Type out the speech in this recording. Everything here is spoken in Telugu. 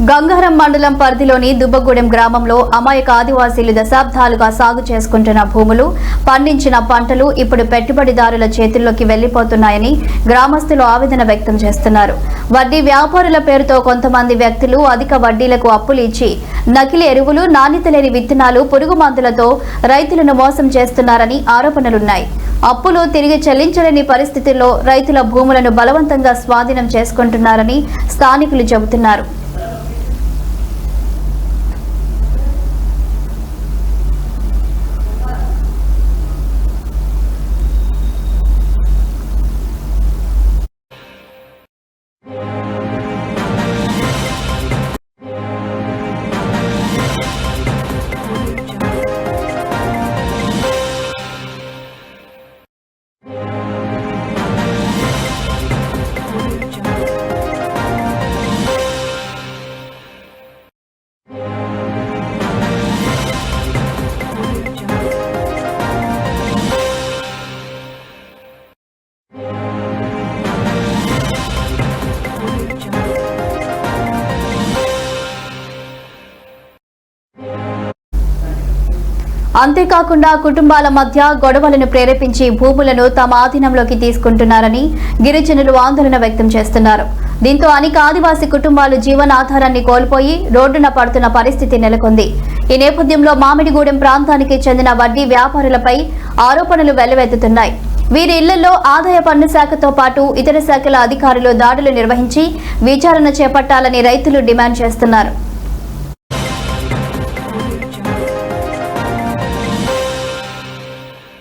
గంగారం మండలం పరిధిలోని దుబ్బగూడెం గ్రామంలో అమాయక ఆదివాసీలు దశాబ్దాలుగా సాగు చేసుకుంటున్న భూములు, పండించిన పంటలు ఇప్పుడు పెట్టుబడిదారుల చేతుల్లోకి వెళ్లిపోతున్నాయని గ్రామస్తులు ఆవేదన వ్యక్తం చేస్తున్నారు. వడ్డీ వ్యాపారుల పేరుతో కొంతమంది వ్యక్తులు అధిక వడ్డీలకు అప్పులు ఇచ్చి నకిలీ ఎరువులు, నాణ్యత లేని విత్తనాలు, పురుగు మందులతో రైతులను మోసం చేస్తున్నారని ఆరోపణలున్నాయి. అప్పులు తిరిగి చెల్లించలేని పరిస్థితుల్లో రైతుల భూములను బలవంతంగా స్వాధీనం చేసుకుంటున్నారని స్థానికులు చెబుతున్నారు. అంతేకాకుండా కుటుంబాల మధ్య గొడవలను ప్రేరేపించి భూములను తమ ఆధీనంలోకి తీసుకుంటున్నారని గిరిజనులు ఆందోళన వ్యక్తం చేస్తున్నారు. దీంతో అనేక ఆదివాసీ కుటుంబాలు జీవనాధారాన్ని కోల్పోయి రోడ్డున పడుతున్న పరిస్థితి నెలకొంది. ఈ నేపథ్యంలో మామిడిగూడెం ప్రాంతానికి చెందిన వడ్డీ వ్యాపారులపై ఆరోపణలు వెల్లువెత్తుతున్నాయి. వీరి ఇళ్లలో ఆదాయ పన్ను శాఖతో పాటు ఇతర శాఖల అధికారులు దాడులు నిర్వహించి విచారణ చేపట్టాలని రైతులు డిమాండ్ చేస్తున్నారు.